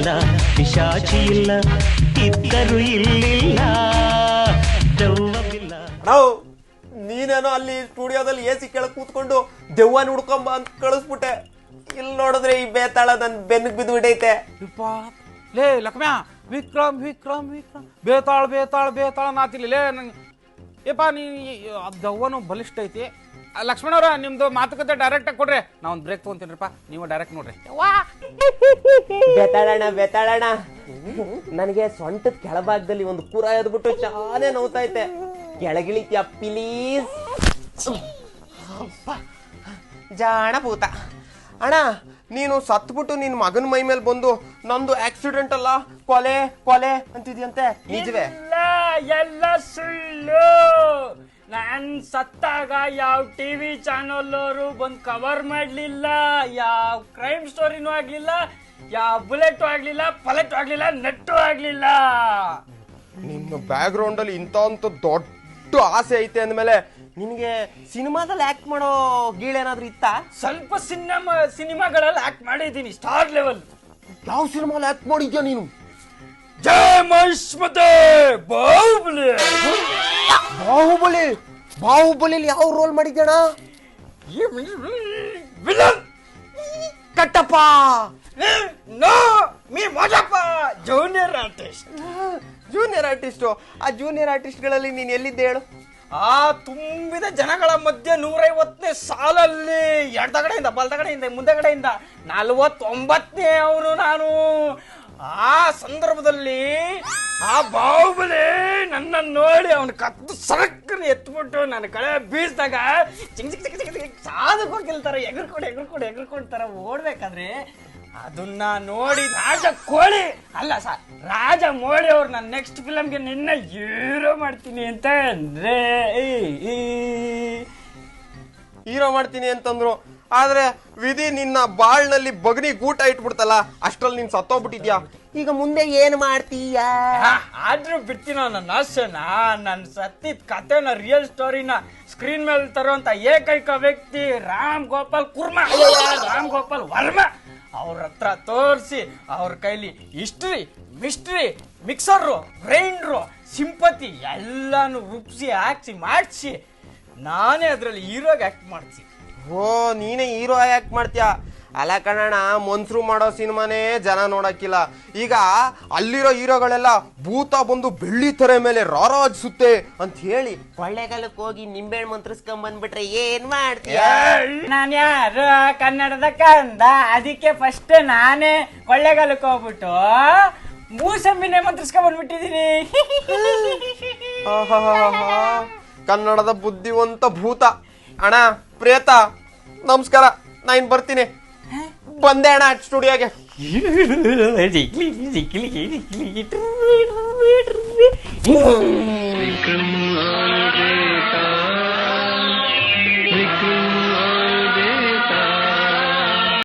ಇಲ್ಲ, ಪಿಶಾಚಿ ಇಲ್ಲ, ಇದ್ದರು ಇಲ್ಲಿಲ್ಲ, ದೆವ್ವವಿಲ್ಲ. ನೀನೇನೋ ಅಲ್ಲಿ ಸ್ಟುಡಿಯೋದಲ್ಲಿ ಎ ಸಿ ಕೆಳಗೆ ಕೂತ್ಕೊಂಡು ದೆವ್ವನ ಹುಡ್ಕೊಂಬ ಅಂತ ಕಳಿಸ್ಬಿಟ್ಟೆ. ಇಲ್ಲಿ ನೋಡಿದ್ರೆ ಈ ಬೇತಾಳ ನನ್ ಬೆನ್ನಿಗೆ ಬಿದ್ದು ಬಿಟ್ಟೈತೆ. ಲೇ ಲಕ್ಷ್ಮ್ಯಾ, ವಿಕ್ರಮ್ ವಿಕ್ರಮ್ ವಿಕ್ರಮ್ ಬೇತಾಳ ಬೇತಾಳ ಬೇತಾಳ ನಾತಿಲ್ಲ ಲೇ ನಂಗೆ. ಏಪಾ ನೀ ದವ್ವನು ಬಲಿಷ್ಠ ಐತಿ. ಲಕ್ಷ್ಮಣವ್ರ ನಿಮ್ದು ಮಾತುಕತೆ ಡೈರೆಕ್ಟ್ ಆಗಿ ಕೊಡ್ರಿ, ನಾ ಒಂದು ಬ್ರೇಕ್ ತೊಗೊಂತೀನಿಪ್ಪ, ನೀವು ಡೈರೆಕ್ಟ್ ನೋಡ್ರಿ. ಬೇತಾಳಣ್ಣ ನನಗೆ ಸೊಂಟದ ಕೆಳಭಾಗದಲ್ಲಿ ಒಂದು ಕುರ ಎದ್ಬಿಟ್ಟು ಚಾನೆ ನೋವ್ತೈತೆ. ಕೆಳಗಿಳಿತ್ಯಾ ಪ್ಲೀಸ್? ಜಾಣ ಭೂತ. ಅಣ್ಣ ನೀನು ಸತ್ಬಿಟ್ಟು ನಿನ್ ಮಗನ ಮೈ ಮೇಲೆ ಬಂದು ನಂದು ಆಕ್ಸಿಡೆಂಟ್ ಅಲ್ಲ ಕೊಲೆ ಕೊಲೆ ಅಂತಿದ್ಯಂತೆ, ನಿಜವೇ? ಎಲ್ಲ ಸುಳ್ಳು. ನಾನ್ ಸತ್ತಾಗ ಯಾವ ಟಿವಿ ಚಾನಲ್ ಅವರು ಬಂದು ಕವರ್ ಮಾಡ್ಲಿಲ್ಲ, ಯಾವ ಕ್ರೈಮ್ ಸ್ಟೋರಿನೂ ಆಗ್ಲಿಲ್ಲ, ಯಾವ ಬುಲೆಟ್ ಆಗ್ಲಿಲ್ಲ, ಪಲೆಟ್ ಆಗ್ಲಿಲ್ಲ, ನೆಟ್ಟು ಆಗ್ಲಿಲ್ಲ. ನಿನ್ನ ಬ್ಯಾಕ್ ಗ್ರೌಂಡ್ ಅಲ್ಲಿ ಇಂತ ದೊಡ್ಡ ಆಸೆ ಐತೆ ಅಂದ್ಮೇಲೆ ನಿನ್ಗೆ ಸಿನಿಮಾದಲ್ಲಿ ಆಕ್ಟ್ ಮಾಡೋ ಗೀಳೇನಾದ್ರೂ ಇತ್ತಾ? ಸ್ವಲ್ಪ ಸಿನಿಮಾಗಳಲ್ಲಿ ಆಕ್ಟ್ ಮಾಡಿದ್ದೀನಿ, ಸ್ಟಾರ್ ಲೆವೆಲ್. ಯಾವ ಸಿನಿಮಾದಲ್ಲಿ ಆಕ್ಟ್ ಮಾಡಿದ್ಯಾ ನೀನು? ಜಯ ಮಹಿಷ್ಮತೆ ಬಾಹುಬಲಿ. ಬಾಹುಬಲಿ ಬಾಹುಬಲಿಲಿ ಯಾವ ರೋಲ್ ಮಾಡಿದ್ಯಣ? ವಿಲನ್. ಕಟ್ಟಪ್ಪ. ನೋ ಮೀ ಮೋಜಪ್ಪ, ಜೂನಿಯರ್ ಆರ್ಟಿಸ್ಟ್. Junior artist. ಆ ಜೂನಿಯರ್ ಆರ್ಟಿಸ್ಟ್ಗಳಲ್ಲಿ ನೀನು ಎಲ್ಲಿದ್ದೆ ಹೇಳು? ಆ ತುಂಬಿದ ಜನಗಳ ಮಧ್ಯೆ 150ನೇ ಸಾಲಲ್ಲಿ ಎಡಗಡೆಯಿಂದ ಬಲಗಡೆಯಿಂದ ಮುಂದಗಡೆಯಿಂದ 49ನೇ ಅವನು ನಾನು. ಆ ಸಂದರ್ಭದಲ್ಲಿ ಆ ಬಾಹುಬಲಿ ನನ್ನ ನೋಡಿ ಅವನು ಕತ್ತು ಸರಕ್ಕನ್ನು ಎತ್ಬಿಟ್ಟು ನನ್ನ ಕಡೆ ಬೀಸಿದಾಗ ಚಿಂಗ್ ಚಿಕ್ ಚಿಕ್ ಚಿಕ್ ಚಿಕ್ ಸಾಧಕ ಹೋಗಿಲ್ತಾರ ಎಗರ್ಕೊಡ್ತಾರ ಓಡ್ಬೇಕಾದ್ರೆ ಅದನ್ನ ನೋಡಿ ರಾಜ ಕೋಳಿ ಅಲ್ಲ ಸರ್ ರಾಜ ಮೋಳಿ ಅವ್ರು ನಾನು ನೆಕ್ಸ್ಟ್ ಫಿಲಮ್ಗೆ ನಿನ್ನ ಹೀರೋ ಮಾಡ್ತೀನಿ ಅಂತ ಅಂದ್ರೆ ಹೀರೋ ಮಾಡ್ತೀನಿ ಅಂತಂದ್ರು. ಆದ್ರೆ ವಿಧಿ ನಿನ್ನ ಬಾಳ್ನಲ್ಲಿ ಬಗನಿ ಗೂಟ ಇಟ್ಬಿಡ್ತಲ್ಲ, ಅಷ್ಟ್ರಲ್ಲಿ ನೀನ್ ಸತ್ತೋಗ್ಬಿಟ್ಟಿದ್ಯಾ. ಈಗ ಮುಂದೆ ಏನ್ ಮಾಡ್ತೀಯ? ಆದ್ರೂ ಬಿಡ್ತೀನೋ ನನ್ನ ಆಸೆನ. ನನ್ನ ಸತ್ತಿದ ಕಥೆನ ರಿಯಲ್ ಸ್ಟೋರಿನ ಸ್ಕ್ರೀನ್ ಮೇಲೆ ತರುವಂತ ಏಕೈಕ ವ್ಯಕ್ತಿ ರಾಮ್ ಗೋಪಾಲ್ ವರ್ಮಾ. ಅವ್ರ ಹತ್ರ ತೋರಿಸಿ ಅವ್ರ ಕೈಲಿ history mystery mixer grinder sympathy ಎಲ್ಲಾನು ರುಬ್ಸಿ ಹಾಕ್ಸಿ ಮಾಡಿಸಿ ನಾನೇ ಅದ್ರಲ್ಲಿ ಹೀರೋಗೆ ಆಕ್ಟ್ ಮಾಡಿಸಿ. ಓ ನೀನೇ ಹೀರೋ ಆಕ್ಟ್ ಮಾಡ್ತೀಯ? ಅಲ್ಲ ಕಣಣ್ಣ, ಮನ್ಸರು ಮಾಡೋ ಸಿನಿಮಾನೇ ಜನ ನೋಡಕ್ಕಿಲ್ಲ. ಈಗ ಅಲ್ಲಿರೋ ಹೀರೋಗಳೆಲ್ಲ ಭೂತ ಬಂದು ಬೆಳ್ಳಿ ತೆರೆ ಮೇಲೆ ರಾರಾಜಿಸುತ್ತೆ ಅಂತ ಹೇಳಿ ಕೊಳ್ಳೆಗಾಲಕ್ಕೆ ಹೋಗಿ ನಿಂಬೆಹಣ್ಣು ಮಂತ್ರಿಸ್ಕೊಂಡ್ ಬಂದ್ಬಿಟ್ರೆ ಏನ್ ಮಾಡ್ತೀಯ? ನಾನು ಯಾರು ಕನ್ನಡದ ಕಂದ, ಅದಕ್ಕೆ ಫಸ್ಟ್ ನಾನೇ ಕೊಳ್ಳೆಗಾಲಕ್ಕೆ ಹೋಗ್ಬಿಟ್ಟು ಮೂಸಂಬಿನೇ ಮಂತ್ರಿಸ್ಕೊಂಡ್ ಬಂದ್ಬಿಟ್ಟಿದೀನಿ. ಕನ್ನಡದ ಬುದ್ಧಿವಂತ ಭೂತ. ಅಣ್ಣ ಪ್ರೇತ ನಮಸ್ಕಾರ, ನಾ ಇನ್ ಬರ್ತೀನಿ. ಬಂದೆ ಅಣ್ಣ ಸ್ಟುಡಿಯೋಗೆ. ವಿಕ್ರಮ